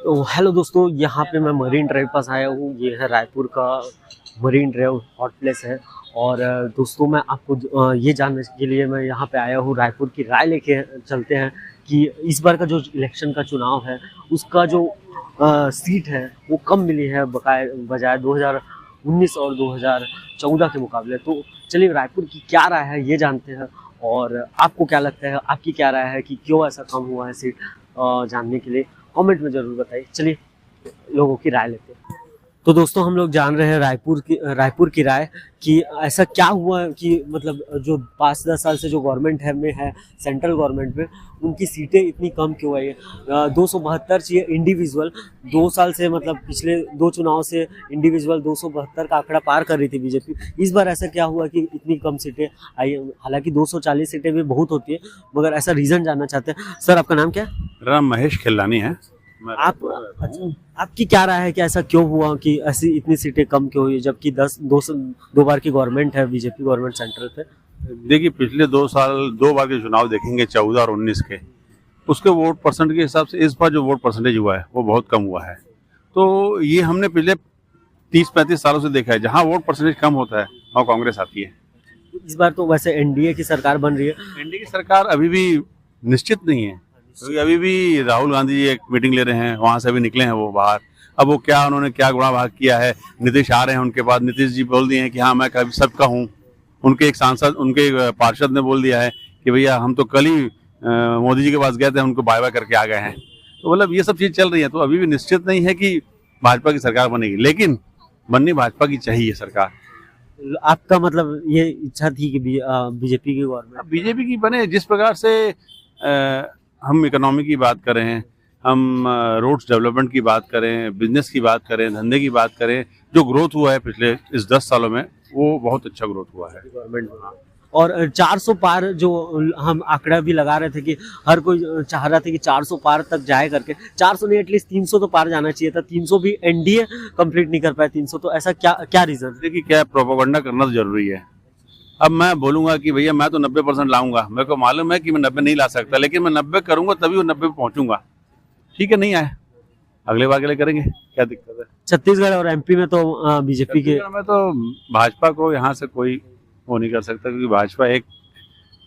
Hello दोस्तों, यहाँ पे मैं मरीन ड्राइव पास आया हूँ। ये है रायपुर का मरीन ड्राइव, हॉट प्लेस है। और दोस्तों मैं आपको ये जानने के लिए मैं यहाँ पे आया हूँ, रायपुर की राय लेके चलते हैं कि इस बार का जो इलेक्शन का चुनाव है उसका जो सीट है वो कम मिली है बजाय 2019 और 2014 के मुकाबले। तो चलिए रायपुर की क्या राय है ये जानते हैं, और आपको क्या लगता है, आपकी क्या राय है कि क्यों ऐसा कम हुआ है सीट, जानने के लिए कमेंट में ज़रूर बताइए। चलिए लोगों की राय लेते हैं। तो दोस्तों हम लोग जान रहे हैं रायपुर की राय कि ऐसा क्या हुआ कि मतलब जो 5-10 साल से जो गवर्नमेंट है सेंट्रल गवर्नमेंट में, उनकी सीटें इतनी कम क्यों आई है। 272 चाहिए इंडिविजुअल, 2 साल से मतलब पिछले 2 चुनाव से इंडिविजुअल 272 का आंकड़ा पार कर रही थी बीजेपी। इस बार ऐसा क्या हुआ कि इतनी कम सीटें आई। हालांकि 240 सीटें भी बहुत होती है, मगर ऐसा रीज़न जानना चाहते हैं। सर आपका नाम क्या है? मेरा नाम महेश खिल्लानी है। आपकी क्या राय है कि ऐसा क्यों हुआ कि ऐसी इतनी सीटें कम क्यों हुई, जबकि 2 बार की गवर्नमेंट है बीजेपी गवर्नमेंट सेंट्रल पे। देखिए पिछले 2 साल 2 बार के चुनाव देखेंगे, 14 और 19 के, उसके वोट परसेंट के हिसाब से इस बार जो वोट परसेंटेज हुआ है वो बहुत कम हुआ है। तो ये हमने पिछले 30-35 सालों से देखा है, जहाँ वोट परसेंटेज कम होता है वहाँ कांग्रेस आती है। इस बार तो वैसे एनडीए की सरकार बन रही है। एनडीए की सरकार अभी भी निश्चित नहीं है, क्योंकि अभी भी राहुल गांधी जी एक मीटिंग ले रहे हैं, वहां से अभी निकले हैं वो बाहर। अब वो क्या उन्होंने क्या गुणा भाग किया है, नीतीश आ रहे हैं उनके बाद, नीतीश जी बोल दिए हैं कि हाँ मैं सबका हूँ। उनके एक सांसद, उनके एक पार्षद ने बोल दिया है कि भैया हम तो कल ही मोदी जी के पास गए थे, उनको बाय बाय करके आ गए हैं। तो मतलब ये सब चीज चल रही है। तो अभी भी निश्चित नहीं है कि भाजपा की सरकार बनेगी, लेकिन बननी भाजपा की चाहिए सरकार। आपका मतलब ये इच्छा थी कि बीजेपी की गवर्नमेंट बीजेपी की बने। जिस प्रकार से हम इकोनॉमी की बात करें, हम रोड्स डेवलपमेंट की बात करें, बिजनेस की बात करें, धंधे की बात करें, जो ग्रोथ हुआ है पिछले इस 10 सालों में वो बहुत अच्छा ग्रोथ हुआ है गवर्नमेंट। और 400 पार जो हम आंकड़ा भी लगा रहे थे कि हर कोई चाह रहा था कि 400 पार तक जाए करके, 400 नहीं एटलीस्ट 300 तो पार जाना चाहिए था। 300 भी एनडीए कंप्लीट नहीं कर पाया 300। तो ऐसा क्या रीजन? देखिए क्या प्रोपेगेंडा करना तो जरूरी है। अब मैं बोलूंगा कि भैया मैं तो 90% लाऊंगा, मेरे को मालूम है कि मैं 90 नहीं ला सकता, लेकिन मैं 90 करूंगा तभी वो 90 पे पहुंचूंगा। ठीक है, नहीं आए अगले बार के लिए करेंगे, क्या दिक्कत है। छत्तीसगढ़ और एमपी में तो बीजेपी के में तो भाजपा को यहाँ से कोई वो नहीं कर सकता, क्योंकि भाजपा एक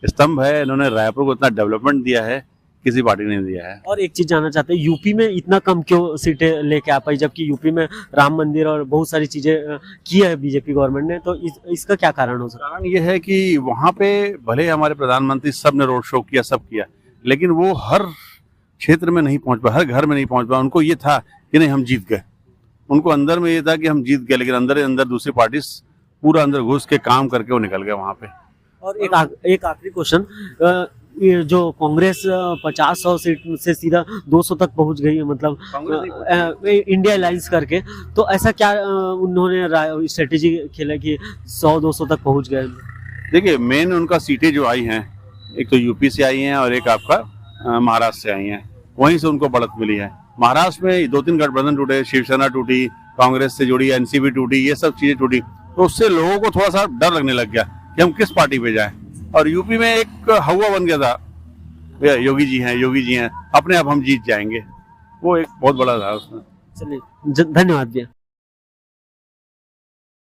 स्तंभ है। इन्होंने रायपुर को इतना डेवलपमेंट दिया है, किसी पार्टी ने दिया है। और एक चीज जानना चाहते हैं, यूपी में इतना कम क्यों सीटें लेके आ पाई, जबकि यूपी में राम मंदिर और बहुत सारी चीजें की है बीजेपी गवर्नमेंट ने। तो इसका क्या कारण हो सकता है? कारण ये है कि वहाँ पे भले हमारे प्रधानमंत्री सब ने रोड शो किया, सब किया, लेकिन वो हर क्षेत्र में नहीं पहुंच पाया, हर घर में नहीं पहुंच पाया। उनको ये था कि नहीं हम जीत गए, उनको अंदर में ये था कि हम जीत गए, लेकिन अंदर अंदर दूसरी पार्टी पूरा अंदर घुस के काम करके वो निकल गए वहाँ पे। और एक आखिरी क्वेश्चन, ये जो कांग्रेस 50-100 सीट से सीधा 200 तक पहुंच गई है, मतलब इंडिया अलायंस करके, तो ऐसा क्या उन्होंने स्ट्रेटेजी खेला कि 100-200 तक पहुंच गए? देखिए मेन उनका सीटें जो आई हैं, एक तो यूपी से आई हैं और एक आपका महाराष्ट्र से आई हैं, वहीं से उनको बढ़त मिली है। महाराष्ट्र में 2-3 गठबंधन टूटे, शिवसेना टूटी, कांग्रेस से जुड़ी एनसीपी टूटी, ये सब चीजें टूटी, तो उससे लोगों को थोड़ा सा डर लगने लग गया कि हम किस पार्टी पे जाएं। और यूपी में एक हवा बन गया था, भैया योगी जी हैं, अपने आप हम जीत जाएंगे। वो एक बहुत बड़ा था उसमें। चलिए धन्यवाद भैया।